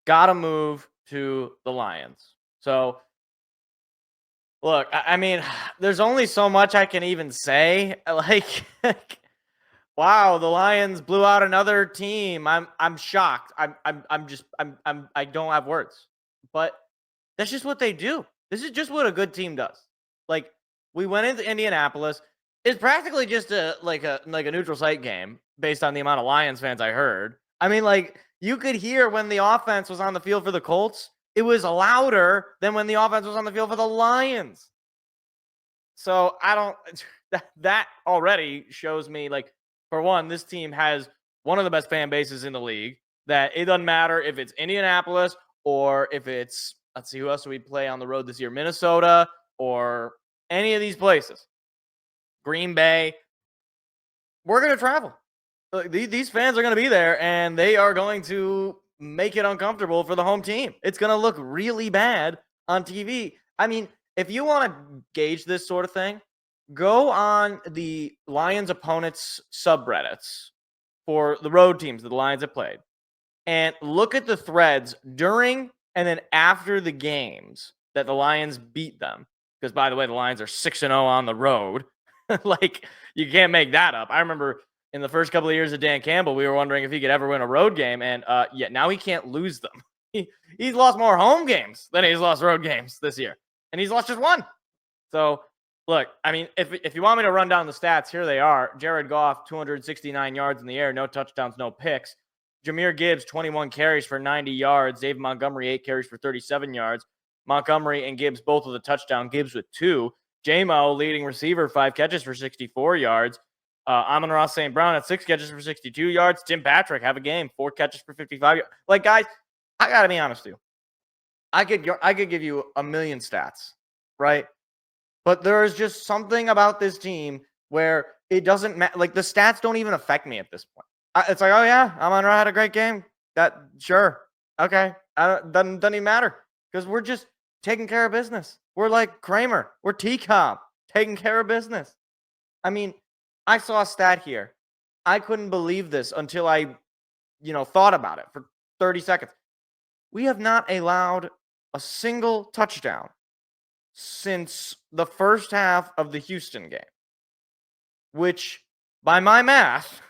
got to move to the Lions. So, look, I mean, there's only so much I can even say. Wow, the Lions blew out another team. I'm shocked. I don't have words. But that's just what they do. This is just what a good team does. Like, we went into Indianapolis. It's practically just a neutral site game based on the amount of Lions fans I heard. I mean, like, you could hear when the offense was on the field for the Colts, it was louder than when the offense was on the field for the Lions. So I don't that already shows me, like, for one, this team has one of the best fan bases in the league. That it doesn't matter if it's Indianapolis or if it's, let's see, who else do we play on the road this year? Minnesota or any of these places. Green Bay. We're going to travel. These fans are going to be there, and they are going to make it uncomfortable for the home team. It's going to look really bad on TV. I mean, if you want to gauge this sort of thing, go on the Lions opponents subreddits for the road teams that the Lions have played and look at the threads during and then after the games that the Lions beat them. Because, by the way, the Lions are 6-0 on the road. Like, you can't make that up. I remember in the first couple of years of Dan Campbell, we were wondering if he could ever win a road game. And now he can't lose them. He's lost more home games than he's lost road games this year. And he's lost just one. So, look, I mean, if you want me to run down the stats, here they are. Jared Goff, 269 yards in the air, no touchdowns, no picks. Jahmyr Gibbs, 21 carries for 90 yards. David Montgomery, 8 carries for 37 yards. Montgomery and Gibbs both with a touchdown. Gibbs with 2. J-Mo, leading receiver, 5 catches for 64 yards. Amon-Ra St. Brown had 6 catches for 62 yards. Tim Patrick, have a game, 4 catches for 55 yards. Like, guys, I got to be honest with you. I could give you a million stats, right? But there is just something about this team where it doesn't matter. Like, the stats don't even affect me at this point. It's like, oh yeah, Amon-Ra had a great game. Sure, okay, doesn't even matter because we're just taking care of business. We're like Kramer. We're T-Com, taking care of business. I mean, I saw a stat here. I couldn't believe this until I, thought about it for 30 seconds. We have not allowed a single touchdown since the first half of the Houston game, which, by my math,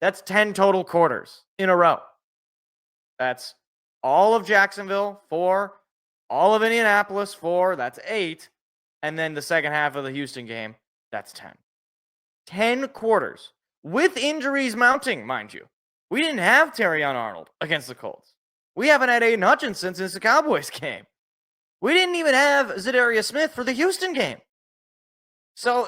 that's 10 total quarters in a row. That's all of Jacksonville, 4, all of Indianapolis, 4, that's 8, and then the second half of the Houston game, that's 10. 10 quarters, with injuries mounting, mind you. We didn't have Terrion Arnold against the Colts. We haven't had Aiden Hutchinson since the Cowboys game. We didn't even have Zadarius Smith for the Houston game. So,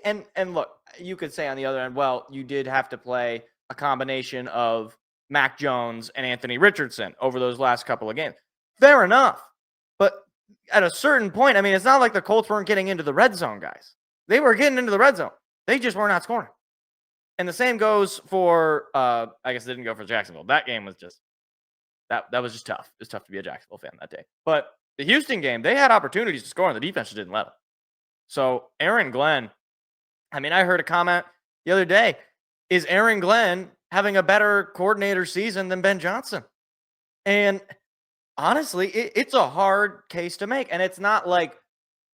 and look, you could say on the other end, well, you did have to play a combination of Mac Jones and Anthony Richardson over those last couple of games. Fair enough. But at a certain point, I mean, it's not like the Colts weren't getting into the red zone, guys. They were getting into the red zone. They just were not scoring. And the same goes for, I guess it didn't go for Jacksonville. That game was just, that was just tough. It was tough to be a Jacksonville fan that day. But the Houston game, they had opportunities to score, and the defense just didn't let them. So, Aaron Glenn, I mean, I heard a comment the other day. Is Aaron Glenn having a better coordinator season than Ben Johnson? And honestly, it's a hard case to make. And it's not like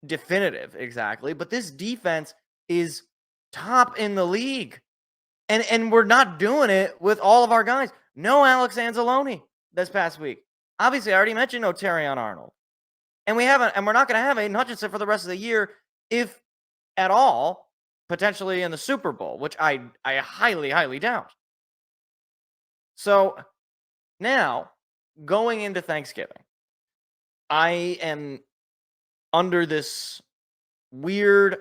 definitive exactly, but this defense is top in the league. And we're not doing it with all of our guys. No Alex Anzalone this past week. Obviously, I already mentioned no Terrion Arnold. And we're not going to have Aiden Hutchinson for the rest of the year, if at all, potentially in the Super Bowl, which I highly, highly doubt. So now, going into Thanksgiving, I am under this weird,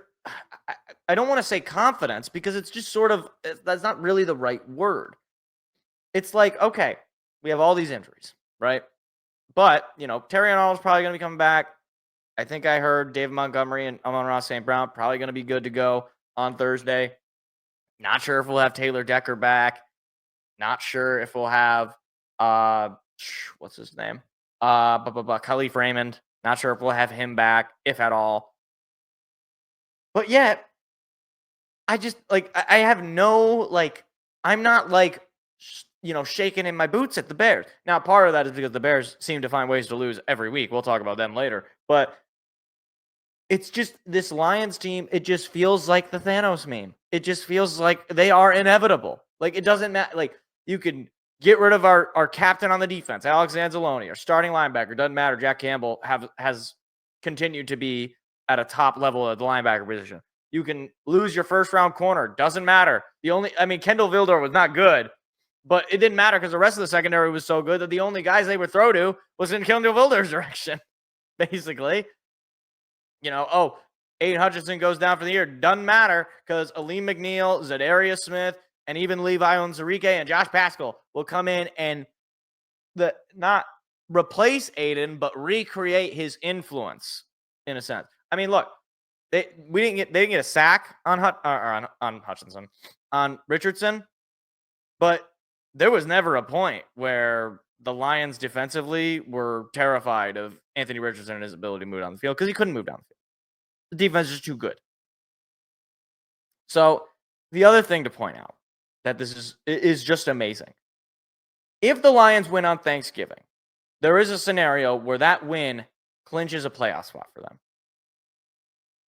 I don't want to say confidence, because it's just sort of, that's not really the right word. It's like, okay, we have all these injuries, right? But, Terrion Arnold's probably going to be coming back. I think I heard David Montgomery and Amon-Ra St. Brown probably going to be good to go on Thursday. Not sure if we'll have Taylor Decker back. Not sure if we'll have, what's his name? Khalif Raymond. Not sure if we'll have him back, if at all. But yet, I just, I have no, I'm not, shaking in my boots at the Bears. Now, part of that is because the Bears seem to find ways to lose every week. We'll talk about them later. But it's just this Lions team, it just feels like the Thanos meme. It just feels like they are inevitable. Like, it doesn't matter. Like, you can get rid of our captain on the defense, Alex Anzalone, our starting linebacker. Doesn't matter. Jack Campbell has continued to be at a top level at the linebacker position. You can lose your first-round corner. Doesn't matter. Kendall Vildor was not good, but it didn't matter because the rest of the secondary was so good that the only guys they would throw to was in Kendall Vildor's direction, basically. Aiden Hutchinson goes down for the year. Doesn't matter because Aleem McNeil, Zadarius Smith, and even Levi Onwuzurike and Josh Paschal will come in and not replace Aiden, but recreate his influence in a sense. I mean, look, they didn't get a sack on Hutchinson, on Richardson, but there was never a point where the Lions defensively were terrified of Anthony Richardson and his ability to move down the field because he couldn't move down the field. The defense is too good. So the other thing to point out that this is just amazing. If the Lions win on Thanksgiving, there is a scenario where that win clinches a playoff spot for them.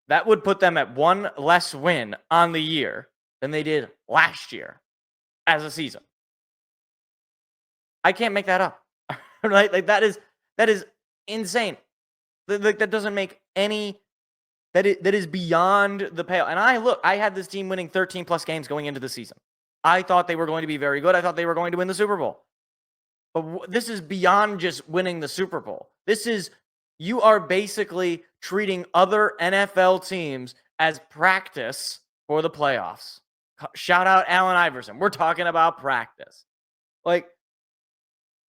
That would put them at one less win on the year than they did last year as a season. I can't make that up. Right? Like that is insane. That doesn't make any. That is beyond the pale. And I had this team winning 13 plus games going into the season. I thought they were going to be very good. I thought they were going to win the Super Bowl. But this is beyond just winning the Super Bowl. You are basically treating other NFL teams as practice for the playoffs. Shout out Allen Iverson. We're talking about practice. Like,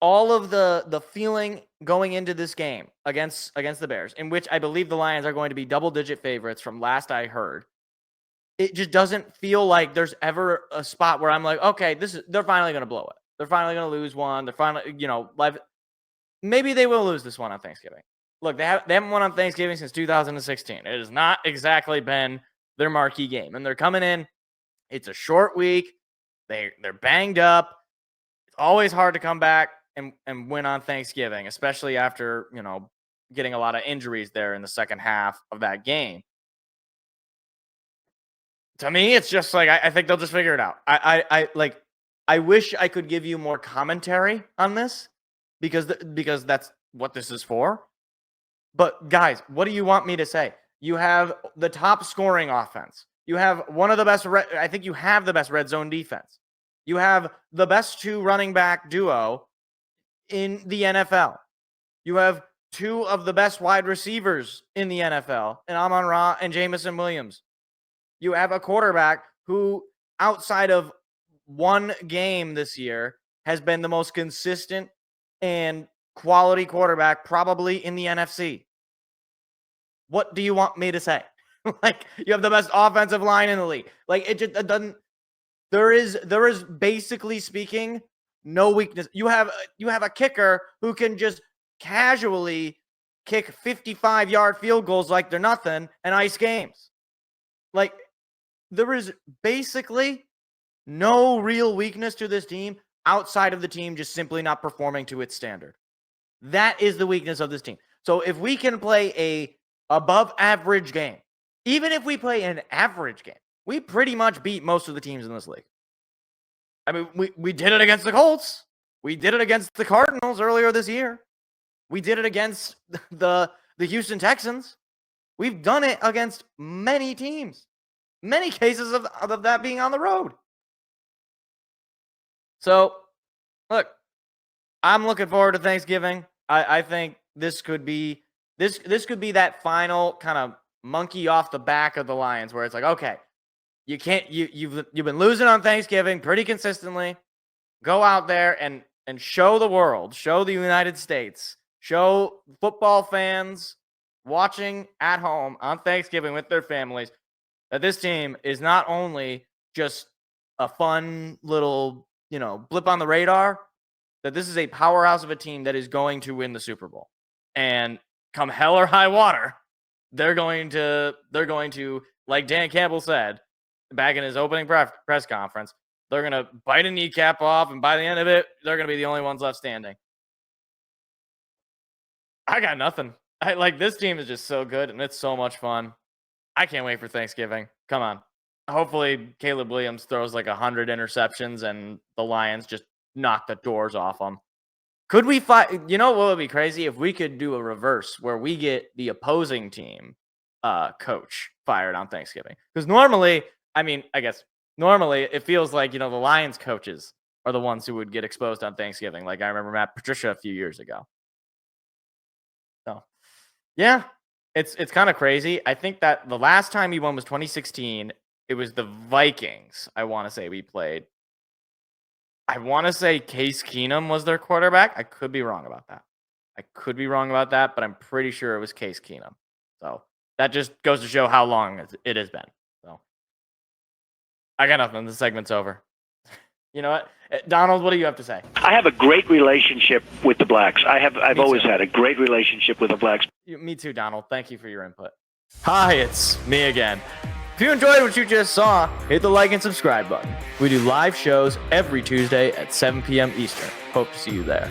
all of the feeling going into this game against the Bears, in which I believe the Lions are going to be double-digit favorites from last I heard, it just doesn't feel like there's ever a spot where I'm like, okay, they're finally going to blow it. They're finally going to lose one. They're finally, maybe they will lose this one on Thanksgiving. Look, they haven't won on Thanksgiving since 2016. It has not exactly been their marquee game, and they're coming in. It's a short week. They're banged up. It's always hard to come back and win on Thanksgiving, especially after, getting a lot of injuries there in the second half of that game. To me, it's just like, I think they'll just figure it out. I wish I could give you more commentary on this because that's what this is for. But guys, what do you want me to say? You have the top scoring offense. You have one of the best, I think you have the best red zone defense. You have the best two running back duo in the NFL. You have two of the best wide receivers in the NFL, and Amon-Ra and Jamison Williams. You have a quarterback who, outside of one game this year, has been the most consistent and quality quarterback probably in the NFC. What do you want me to say? Like, you have the best offensive line in the league. Like, it doesn't. There is basically speaking no weakness. You have a kicker who can just casually kick 55-yard field goals like they're nothing and ice games. Like, there is basically no real weakness to this team outside of the team just simply not performing to its standard. That is the weakness of this team. So if we can play a above average game, even if we play an average game, we pretty much beat most of the teams in this league. I mean, we did it against the Colts. We did it against the Cardinals earlier this year. We did it against the Houston Texans. We've done it against many teams. Many cases of that being on the road. So, look, I'm looking forward to Thanksgiving. I think this could be that final kind of monkey off the back of the Lions, where it's like, okay, you've been losing on Thanksgiving pretty consistently. Go out there and show the world, show the United States, show football fans watching at home on Thanksgiving with their families that this team is not only just a fun little, blip on the radar, that this is a powerhouse of a team that is going to win the Super Bowl. And come hell or high water, they're going to, like Dan Campbell said back in his opening press conference, they're going to bite a kneecap off, and by the end of it, they're going to be the only ones left standing. I got nothing. This team is just so good, and it's so much fun. I can't wait for Thanksgiving. Come on. Hopefully, Caleb Williams throws 100 interceptions, and the Lions just knock the doors off them. Could we fight? You know what would be crazy? If we could do a reverse where we get the opposing team coach fired on Thanksgiving. Because normally it feels like, the Lions coaches are the ones who would get exposed on Thanksgiving. Like I remember Matt Patricia a few years ago. So, yeah, it's kind of crazy. I think that the last time he won was 2016. It was the Vikings, I want to say we played. I want to say Case Keenum was their quarterback. I could be wrong about that. But I'm pretty sure it was Case Keenum. So that just goes to show how long it has been. So I got nothing. The segment's over. You know what? Donald, what do you have to say? I have a great relationship with the Blacks. I've always had a great relationship with the Blacks. Me too, Donald. Thank you for your input. Hi, it's me again. If you enjoyed what you just saw, hit the like and subscribe button. We do live shows every Tuesday at 7 p.m. Eastern. Hope to see you there.